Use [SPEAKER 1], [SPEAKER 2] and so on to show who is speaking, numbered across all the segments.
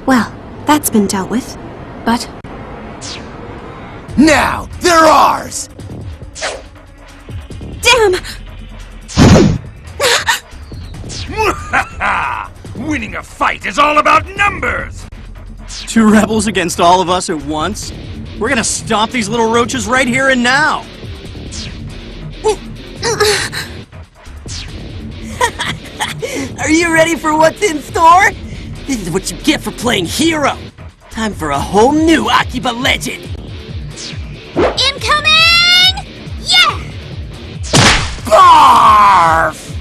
[SPEAKER 1] Well, that's been dealt with. But...
[SPEAKER 2] Now, they're ours!
[SPEAKER 1] Damn!
[SPEAKER 3] Winning a fight is all about numbers!
[SPEAKER 4] 2 rebels against all of us at once? We're gonna stomp these little roaches right here and now!
[SPEAKER 5] Are you ready for what's in store? This is what you get for playing hero. Time for a whole new Akiba legend.
[SPEAKER 6] Incoming! Yeah!
[SPEAKER 3] Barf!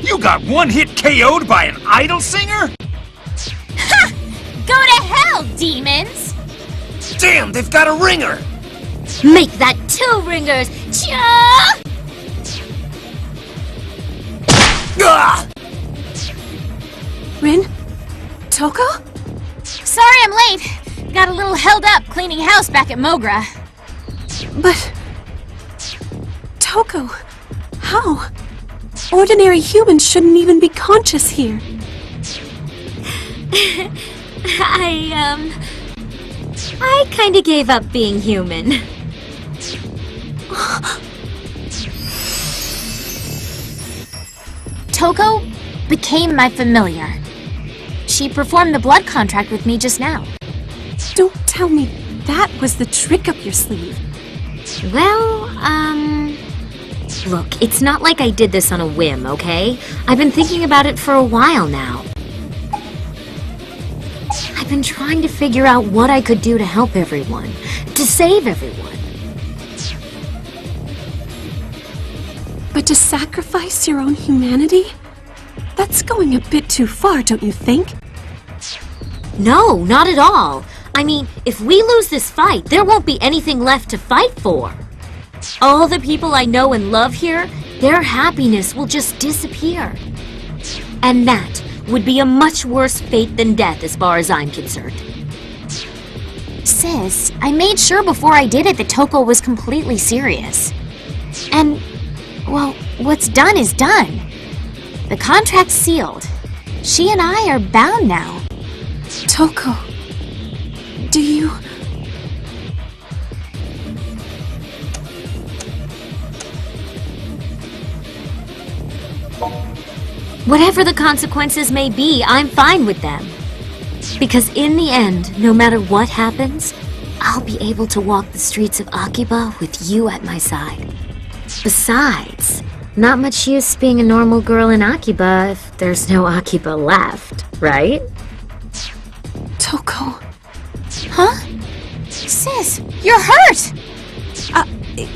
[SPEAKER 3] You got one hit KO'd by an idol singer?
[SPEAKER 6] Ha! Go to hell, demons!
[SPEAKER 2] Damn, they've got a ringer!
[SPEAKER 6] Make that 2 ringers! Cha!
[SPEAKER 2] Ah!
[SPEAKER 1] Rin? Toko?
[SPEAKER 6] Sorry I'm late. Got a little held up cleaning house back at Mogra.
[SPEAKER 1] But... Toko, how? Ordinary humans shouldn't even be conscious here.
[SPEAKER 6] I kinda gave up being human. Toko became my familiar. She performed the blood contract with me just now.
[SPEAKER 1] Don't tell me that was the trick up your sleeve.
[SPEAKER 7] Well, look, it's not like I did this on a whim, okay? I've been thinking about it for a while now. I've been trying to figure out what I could do to help everyone, to save everyone.
[SPEAKER 1] But to sacrifice your own humanity? That's going a bit too far, don't you think?
[SPEAKER 7] No, not at all. I mean, if we lose this fight, there won't be anything left to fight for. All the people I know and love here, their happiness will just disappear. And that would be a much worse fate than death as far as I'm concerned.
[SPEAKER 6] Sis, I made sure before I did it that Toko was completely serious. And, well, what's done is done. The contract's sealed. She and I are bound now.
[SPEAKER 1] Toko, do you...
[SPEAKER 7] Whatever the consequences may be, I'm fine with them. Because in the end, no matter what happens, I'll be able to walk the streets of Akiba with you at my side. Besides, not much use being a normal girl in Akiba if there's no Akiba left, right?
[SPEAKER 1] Toko...
[SPEAKER 6] Huh? Sis, you're hurt!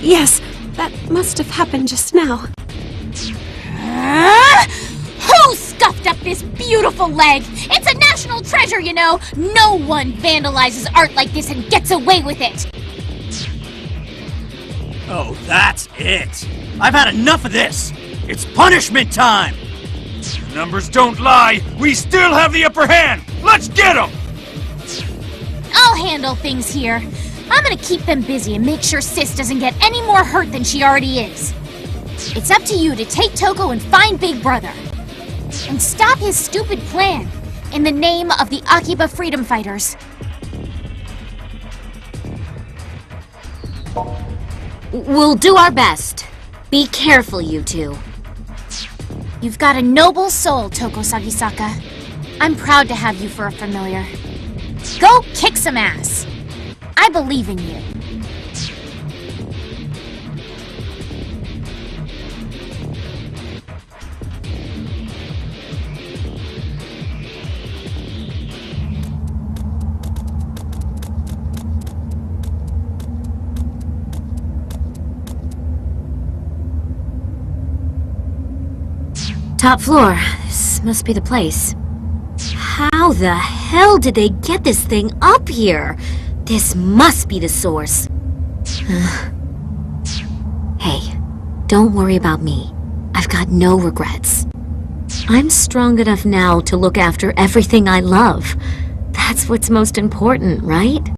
[SPEAKER 1] Yes, that must have happened just now.
[SPEAKER 6] Who scuffed up this beautiful leg? It's a national treasure, you know! No one vandalizes art like this and gets away with it!
[SPEAKER 4] Oh, that's it! I've had enough of this! It's punishment time!
[SPEAKER 3] Numbers don't lie! We still have the upper hand! Let's get them!
[SPEAKER 6] I'll handle things here. I'm gonna keep them busy and make sure Sis doesn't get any more hurt than she already is. It's up to you to take Toko and find Big Brother. And stop his stupid plan, in the name of the Akiba freedom fighters.
[SPEAKER 7] We'll do our best. Be careful, you two.
[SPEAKER 6] You've got a noble soul, Toko Sagisaka. I'm proud to have you for a familiar. Go kick some ass. I believe in you.
[SPEAKER 7] Top floor. This must be the place. How the hell did they get this thing up here? This must be the source. Hey, don't worry about me. I've got no regrets. I'm strong enough now to look after everything I love. That's what's most important, right?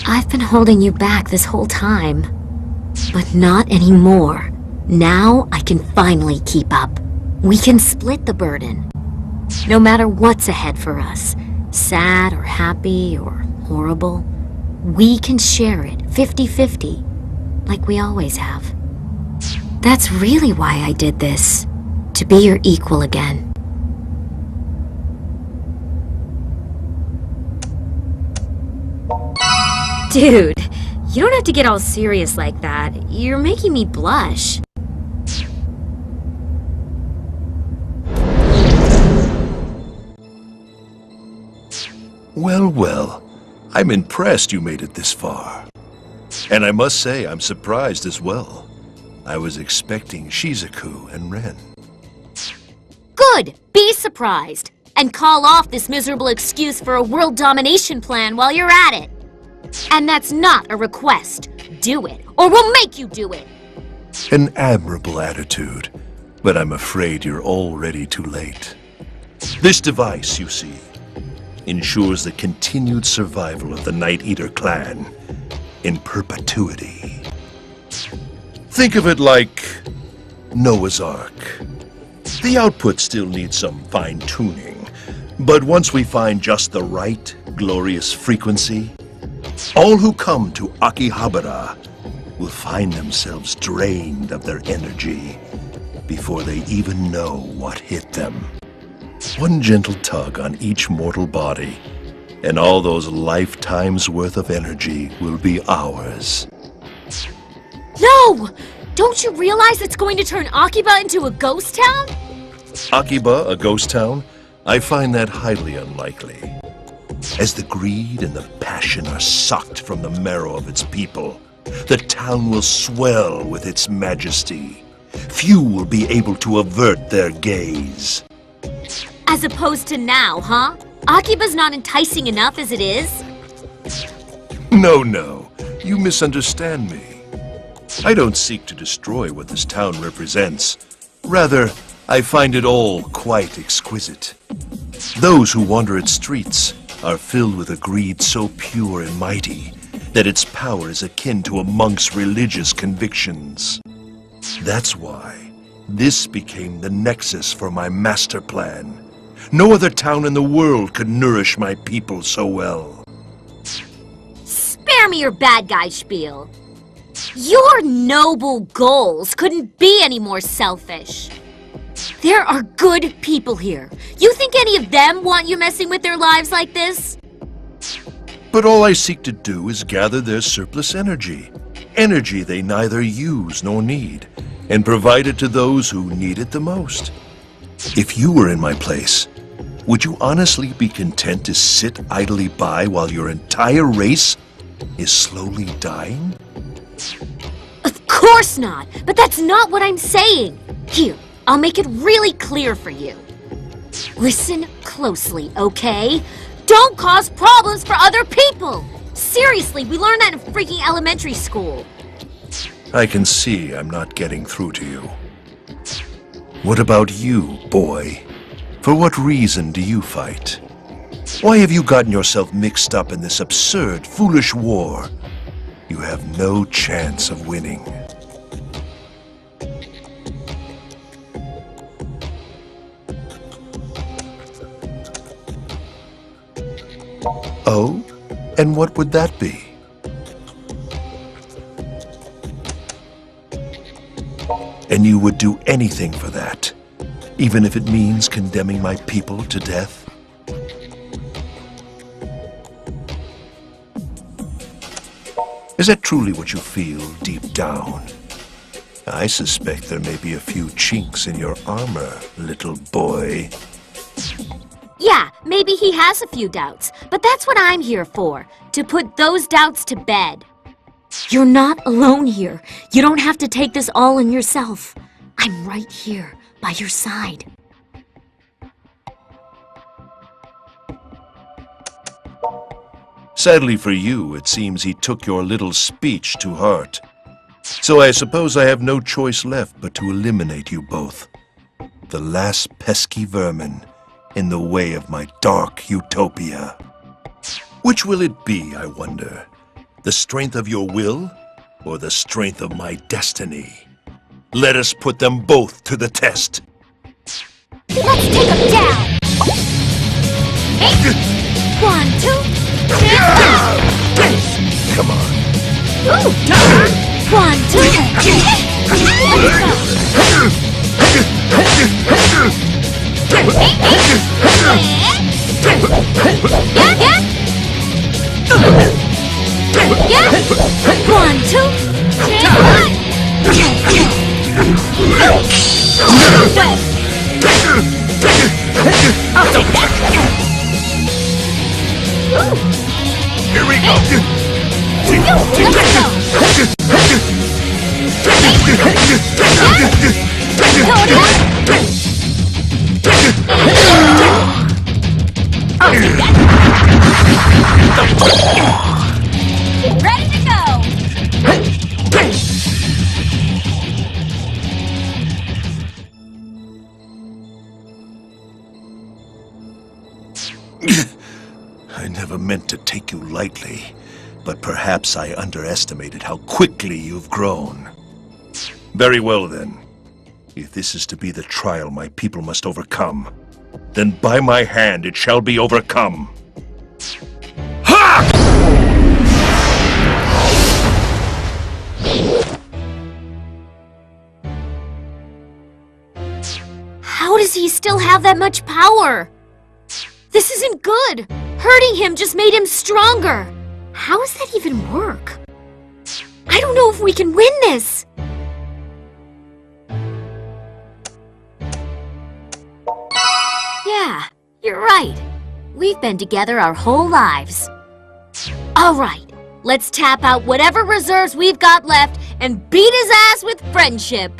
[SPEAKER 7] I've been holding you back this whole time. But not anymore. Now I can finally keep up. We can split the burden. No matter what's ahead for us, sad or happy or horrible, we can share it 50-50, like we always have. That's really why I did this, to be your equal again. Dude, you don't have to get all serious like that. You're making me blush.
[SPEAKER 8] Well, well. I'm impressed you made it this far. And I must say, I'm surprised as well. I was expecting Shizuku and Ren.
[SPEAKER 7] Good! Be surprised! And call off this miserable excuse for a world domination plan while you're at it. And that's not a request. Do it, or we'll make you do it!
[SPEAKER 8] An admirable attitude, but I'm afraid you're already too late. This device, you see, ensures the continued survival of the Night Eater clan in perpetuity. Think of it like Noah's Ark. The output still needs some fine-tuning, but once we find just the right glorious frequency, all who come to Akihabara will find themselves drained of their energy before they even know what hit them. One gentle tug on each mortal body, and all those lifetimes worth of energy will be ours.
[SPEAKER 7] No! Don't you realize it's going to turn Akiba into a ghost town?
[SPEAKER 8] Akiba, a ghost town? I find that highly unlikely. As the greed and the passion are sucked from the marrow of its people, the town will swell with its majesty. Few will be able to avert their gaze.
[SPEAKER 7] As opposed to now, huh? Akiba's not enticing enough as it is?
[SPEAKER 8] No, you misunderstand me. I don't seek to destroy what this town represents. Rather, I find it all quite exquisite. Those who wander its streets are filled with a greed so pure and mighty that its power is akin to a monk's religious convictions. That's why this became the nexus for my master plan. No other town in the world could nourish my people so well.
[SPEAKER 7] Spare me your bad guy spiel. Your noble goals couldn't be any more selfish. There are good people here. You think any of them want you messing with their lives like this?
[SPEAKER 8] But all I seek to do is gather their surplus energy. Energy they neither use nor need, and provide it to those who need it the most. If you were in my place, would you honestly be content to sit idly by while your entire race is slowly dying?
[SPEAKER 7] Of course not! But that's not what I'm saying! Here, I'll make it really clear for you. Listen closely, okay? Don't cause problems for other people! Seriously, we learned that in freaking elementary school.
[SPEAKER 8] I can see I'm not getting through to you. What about you, boy? For what reason do you fight? Why have you gotten yourself mixed up in this absurd, foolish war? You have no chance of winning. Oh? And what would that be? And you would do anything for that, even if it means condemning my people to death? Is that truly what you feel deep down? I suspect there may be a few chinks in your armor, little boy.
[SPEAKER 7] Yeah, maybe he has a few doubts, but that's what I'm here for, to put those doubts to bed. You're not alone here. You don't have to take this all on yourself. I'm right here, by your side.
[SPEAKER 8] Sadly for you, it seems he took your little speech to heart. So I suppose I have no choice left but to eliminate you both. The last pesky vermin in the way of my dark utopia. Which will it be, I wonder? The strength of your will, or the strength of my destiny? Let us put them both to the test.
[SPEAKER 6] Let's take them down!
[SPEAKER 7] One, two, three, I'll take that.
[SPEAKER 3] Here we go!
[SPEAKER 6] Ready to go!
[SPEAKER 8] I never meant to take you lightly, but perhaps I underestimated how quickly you've grown. Very well then. If this is to be the trial my people must overcome, then by my hand it shall be overcome. Ha!
[SPEAKER 7] How does he still have that much power? This isn't good! Hurting him just made him stronger! How does that even work? I don't know if we can win this! Yeah, you're right. We've been together our whole lives. Alright, let's tap out whatever reserves we've got left and beat his ass with friendship!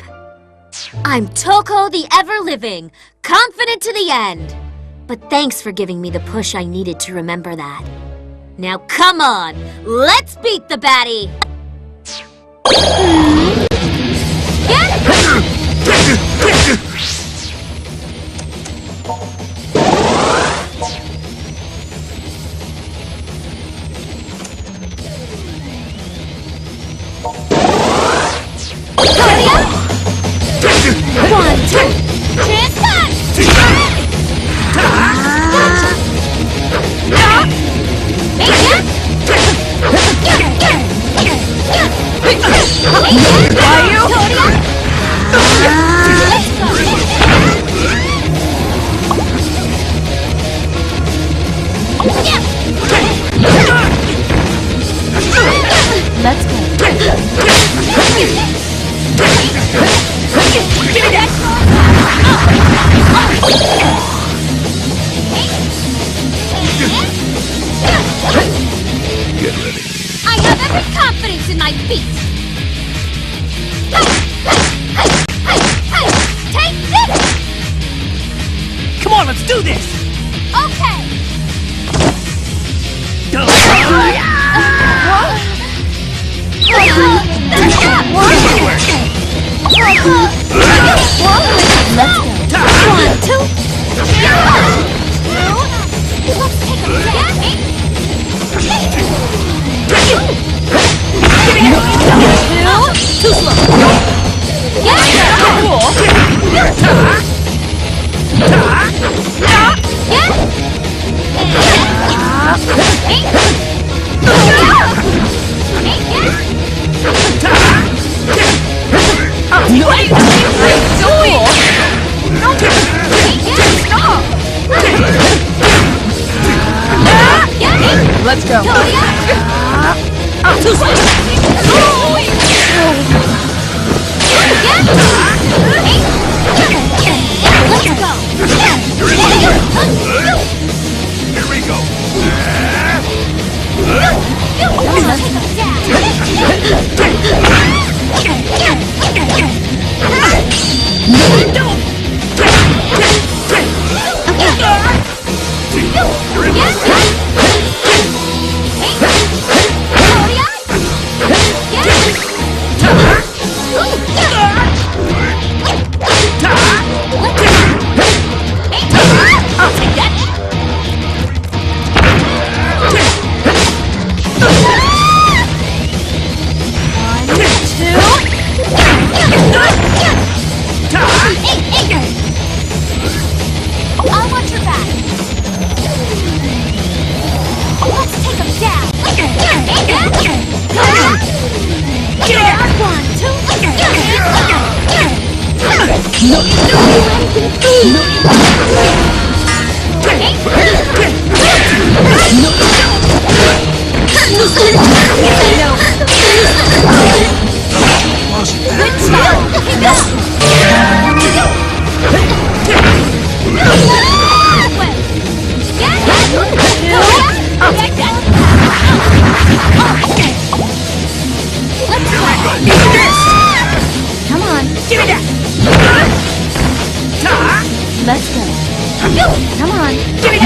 [SPEAKER 7] I'm Toko the Ever-Living, confident to the end. But thanks for giving me the push I needed to remember that. Now come on, let's beat the baddie! One, two, transfer! Let's go.
[SPEAKER 8] Get ready.
[SPEAKER 6] I have every confidence in my feet! Take this!
[SPEAKER 5] Come on, let's do this!
[SPEAKER 6] Okay!
[SPEAKER 7] One, two,
[SPEAKER 6] Let's take a
[SPEAKER 7] too slow.
[SPEAKER 5] Let's go.
[SPEAKER 7] Too slow.
[SPEAKER 3] Here we go!
[SPEAKER 6] I'll take that!
[SPEAKER 7] I want your back. on! Give it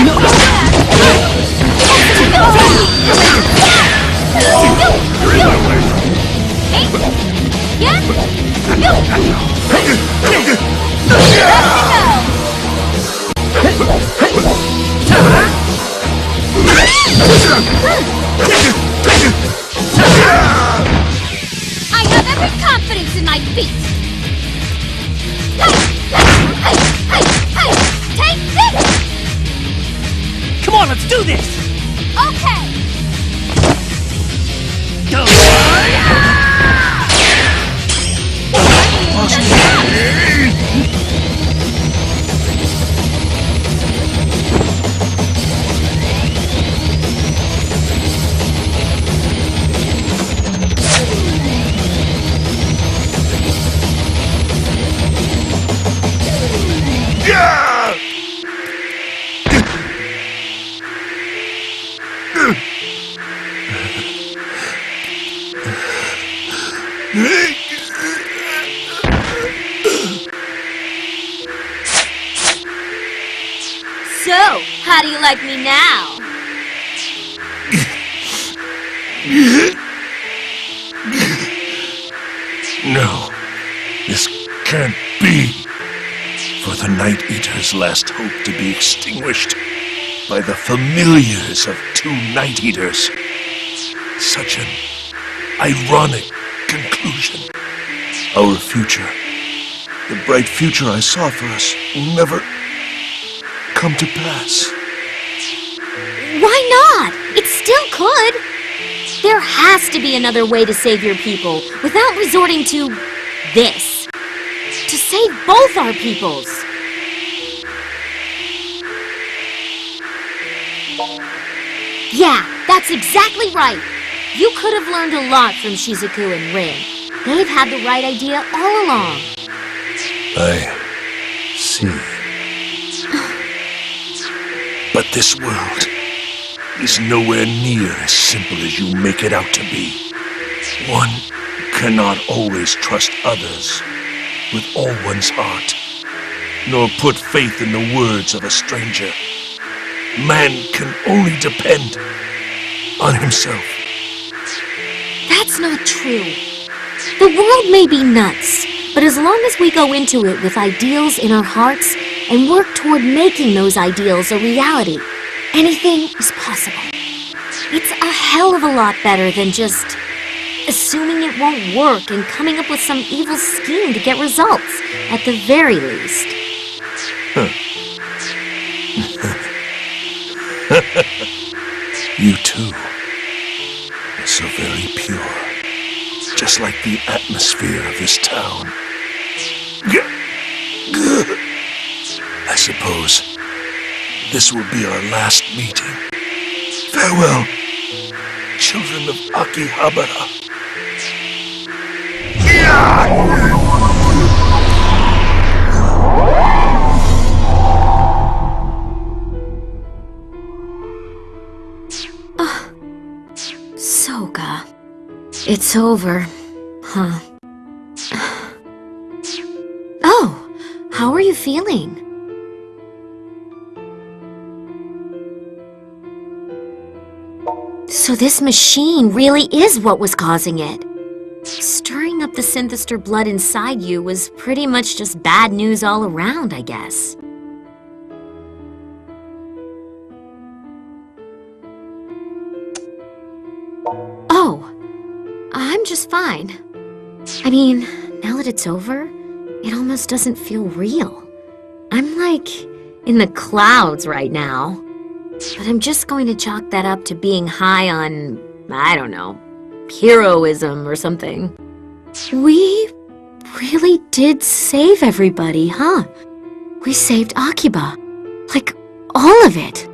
[SPEAKER 6] I have every confidence in my feet! Take this!
[SPEAKER 5] Come on, let's do this!
[SPEAKER 6] Okay!
[SPEAKER 7] So, how do you like me now?
[SPEAKER 8] No, this can't be. For the Night Eater's last hope to be extinguished by the familiars of two Night Eaters. Such an ironic conclusion. Our future, the bright future I saw for us, will never come to pass.
[SPEAKER 7] Why not? It still could. There has to be another way to save your people without resorting to this. To save both our peoples. Yeah, that's exactly right. You could have learned a lot from Shizuku and Rin. They've had the right idea all along.
[SPEAKER 8] I see. But this world is nowhere near as simple as you make it out to be. One cannot always trust others with all one's heart, nor put faith in the words of a stranger. Man can only depend on himself.
[SPEAKER 7] That's not true. The world may be nuts, but as long as we go into it with ideals in our hearts and work toward making those ideals a reality, anything is possible. It's a hell of a lot better than just assuming it won't work and coming up with some evil scheme to get results, at the very least.
[SPEAKER 8] You too are so very pure, just like the atmosphere of this town. I suppose this will be our last meeting. Farewell, children of Akiba.
[SPEAKER 7] Soga. It's over, huh? Oh, how are you feeling? So this machine really is what was causing it. Stirring up the Synthester blood inside you was pretty much just bad news all around, I guess. Oh, I'm just fine. I mean, now that it's over, it almost doesn't feel real. I'm like in the clouds right now. But I'm just going to chalk that up to being high on, I don't know, heroism or something. We really did save everybody, huh? We saved Akiba. Like, all of it.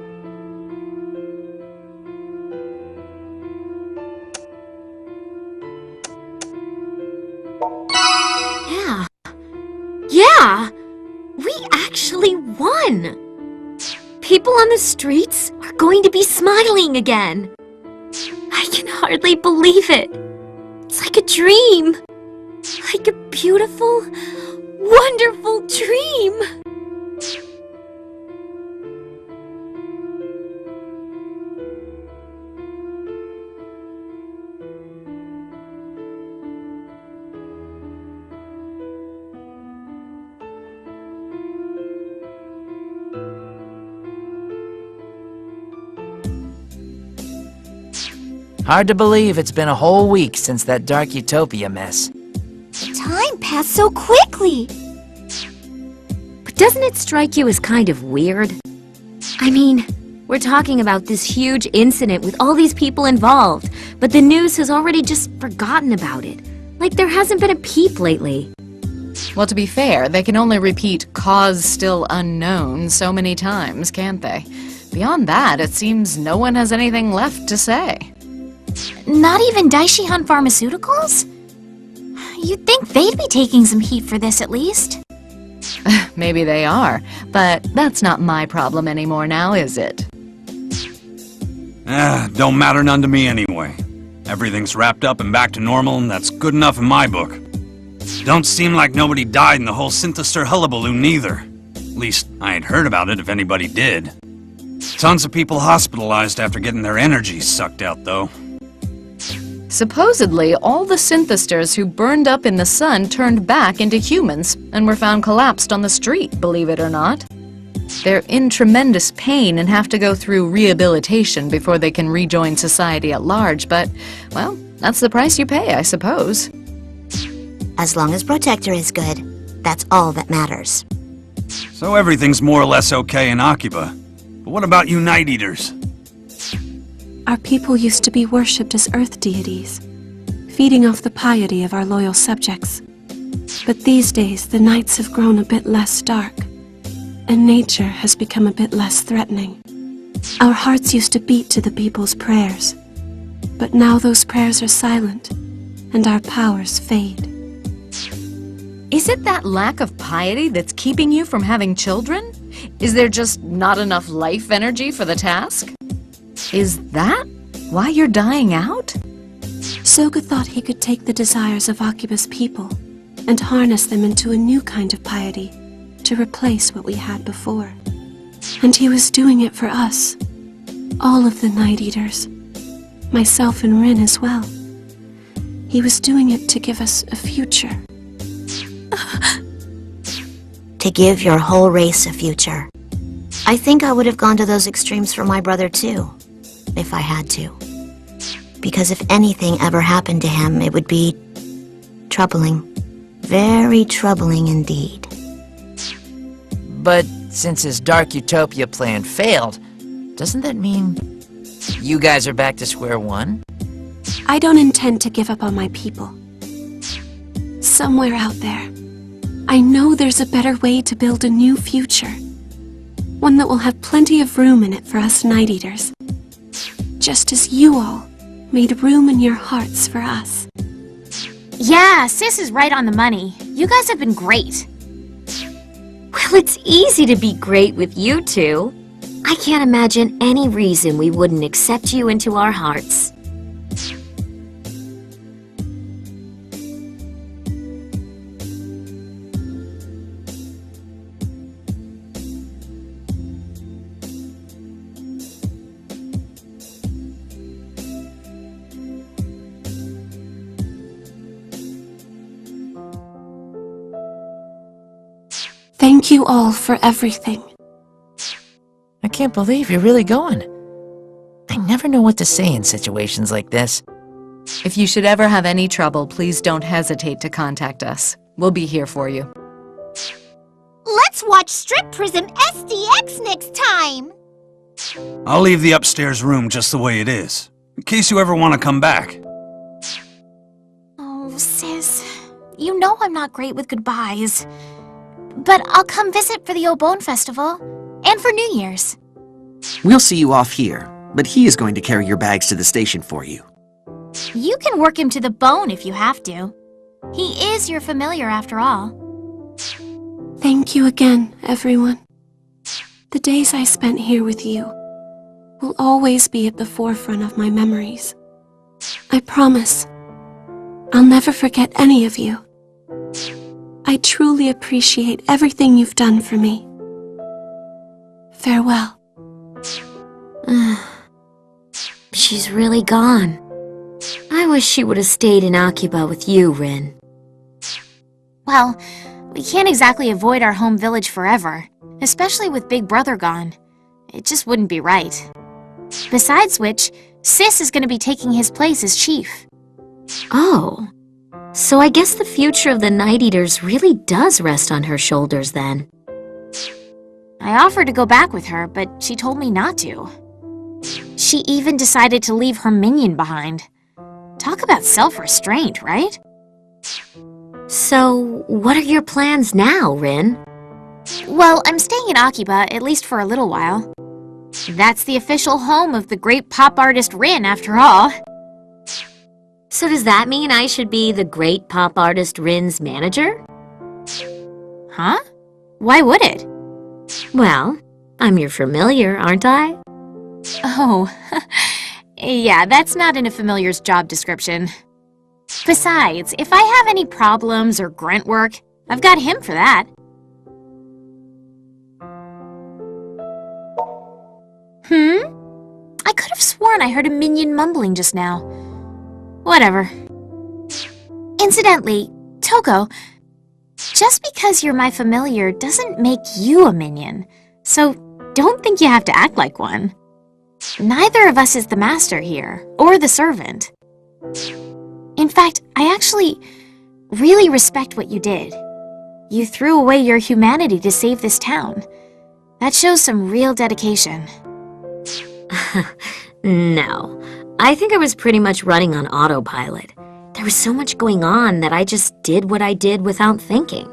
[SPEAKER 7] Yeah, we actually won! People on the streets are going to be smiling again. I can hardly believe it. It's like a dream. Like a beautiful, wonderful dream.
[SPEAKER 9] Hard to believe it's been a whole week since that Dark Utopia mess.
[SPEAKER 7] Time passed so quickly. But doesn't it strike you as kind of weird? I mean, we're talking about this huge incident with all these people involved, but the news has already just forgotten about it. Like there hasn't been a peep lately.
[SPEAKER 10] Well, to be fair, they can only repeat "cause still unknown" so many times, can't they? Beyond that, it seems no one has anything left to say.
[SPEAKER 6] Not even Daishihan Pharmaceuticals? You'd think they'd be taking some heat for this at least.
[SPEAKER 10] Maybe they are, but that's not my problem anymore now, is it?
[SPEAKER 3] Don't matter none to me anyway. Everything's wrapped up and back to normal, and that's good enough in my book. Don't seem like nobody died in the whole Synthestor hullabaloo neither. At least, I ain't heard about it if anybody did. Tons of people hospitalized after getting their energy sucked out, though.
[SPEAKER 10] Supposedly, all the Synthestors who burned up in the sun turned back into humans and were found collapsed on the street, believe it or not. They're in tremendous pain and have to go through rehabilitation before they can rejoin society at large, but, well, that's the price you pay, I suppose.
[SPEAKER 11] As long as Protector is good, that's all that matters.
[SPEAKER 3] So everything's more or less okay in Akiba. But what about you Night Eaters?
[SPEAKER 1] Our people used to be worshipped as earth deities, feeding off the piety of our loyal subjects. But these days, the nights have grown a bit less dark, and nature has become a bit less threatening. Our hearts used to beat to the people's prayers, but now those prayers are silent, and our powers fade.
[SPEAKER 10] Is it that lack of piety that's keeping you from having children? Is there just not enough life energy for the task? Is that why you're dying out?
[SPEAKER 1] Soga thought he could take the desires of Akiba's people and harness them into a new kind of piety to replace what we had before. And he was doing it for us, all of the Night Eaters, myself and Rin as well. He was doing it to give us a future.
[SPEAKER 11] To give your whole race a future. I think I would have gone to those extremes for my brother too, if I had to. Because if anything ever happened to him, it would be troubling. Very troubling indeed.
[SPEAKER 9] But since his Dark Utopia plan failed, doesn't that mean you guys are back to square one?
[SPEAKER 1] I don't intend to give up on my people. Somewhere out there, I know there's a better way to build a new future. One that will have plenty of room in it for us Night Eaters. Just as you all made room in your hearts for us.
[SPEAKER 6] Yeah, Sis is right on the money. You guys have been great.
[SPEAKER 7] Well, it's easy to be great with you two. I can't imagine any reason we wouldn't accept you into our hearts.
[SPEAKER 1] Thank you all for everything.
[SPEAKER 9] I can't believe you're really going. I never know what to say in situations like this.
[SPEAKER 10] If you should ever have any trouble, please don't hesitate to contact us. We'll be here for you.
[SPEAKER 12] Let's watch Strip Prism SDX next time!
[SPEAKER 3] I'll leave the upstairs room just the way it is, in case you ever want to come back.
[SPEAKER 6] Oh, Sis, you know I'm not great with goodbyes. But I'll come visit for the Obon Festival, and for New Year's.
[SPEAKER 13] We'll see you off here, but he is going to carry your bags to the station for you.
[SPEAKER 6] You can work him to the bone if you have to. He is your familiar after all.
[SPEAKER 1] Thank you again, everyone. The days I spent here with you will always be at the forefront of my memories. I promise. I'll never forget any of you. I truly appreciate everything you've done for me. Farewell.
[SPEAKER 7] She's really gone. I wish she would have stayed in Akiba with you, Rin.
[SPEAKER 6] Well, we can't exactly avoid our home village forever, especially with Big Brother gone. It just wouldn't be right. Besides which, Sis is going to be taking his place as chief.
[SPEAKER 7] Oh, so I guess the future of the Night Eaters really does rest on her shoulders then.
[SPEAKER 6] I offered to go back with her, but she told me not to. She even decided to leave her minion behind. Talk about self-restraint, right?
[SPEAKER 7] So, what are your plans now, Rin?
[SPEAKER 6] Well, I'm staying in Akiba, at least for a little while. That's the official home of the great pop artist Rin, after all.
[SPEAKER 7] So does that mean I should be the great pop artist Rin's manager?
[SPEAKER 6] Huh? Why would it?
[SPEAKER 7] Well, I'm your familiar, aren't I?
[SPEAKER 6] Oh, yeah, that's not in a familiar's job description. Besides, if I have any problems or grunt work, I've got him for that. I could have sworn I heard a minion mumbling just now. Whatever. Incidentally, Toko, just because you're my familiar doesn't make you a minion, so don't think you have to act like one. Neither of us is the master here, or the servant. In fact, I actually really respect what you did. You threw away your humanity to save this town. That shows some real dedication.
[SPEAKER 7] No. I think I was pretty much running on autopilot. There was so much going on that I just did what I did without thinking.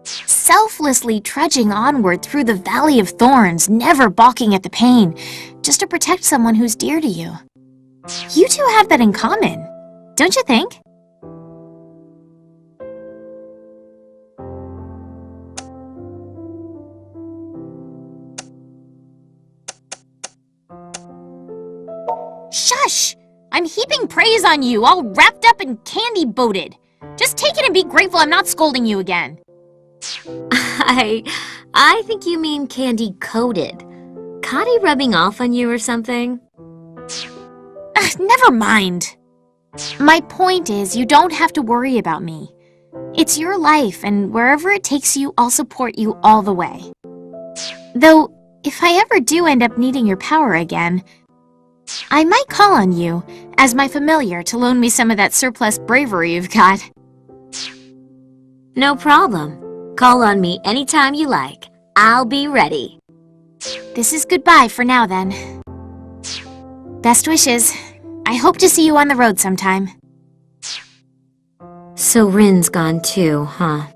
[SPEAKER 6] Selflessly trudging onward through the Valley of Thorns, never balking at the pain, just to protect someone who's dear to you. You two have that in common, don't you think? Shush! I'm heaping praise on you, all wrapped up and candy-boated. Just take it and be grateful I'm not scolding you again.
[SPEAKER 7] I think you mean candy-coated. Kati rubbing off on you or something?
[SPEAKER 6] Never mind. My point is, you don't have to worry about me. It's your life, and wherever it takes you, I'll support you all the way. Though, if I ever do end up needing your power again, I might call on you, as my familiar, to loan me some of that surplus bravery you've got.
[SPEAKER 7] No problem. Call on me anytime you like. I'll be ready.
[SPEAKER 6] This is goodbye for now, then. Best wishes. I hope to see you on the road sometime.
[SPEAKER 7] So Rin's gone too, huh?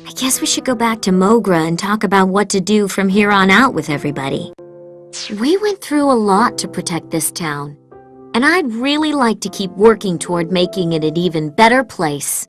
[SPEAKER 7] I guess we should go back to Mogra and talk about what to do from here on out with everybody. We went through a lot to protect this town, and I'd really like to keep working toward making it an even better place.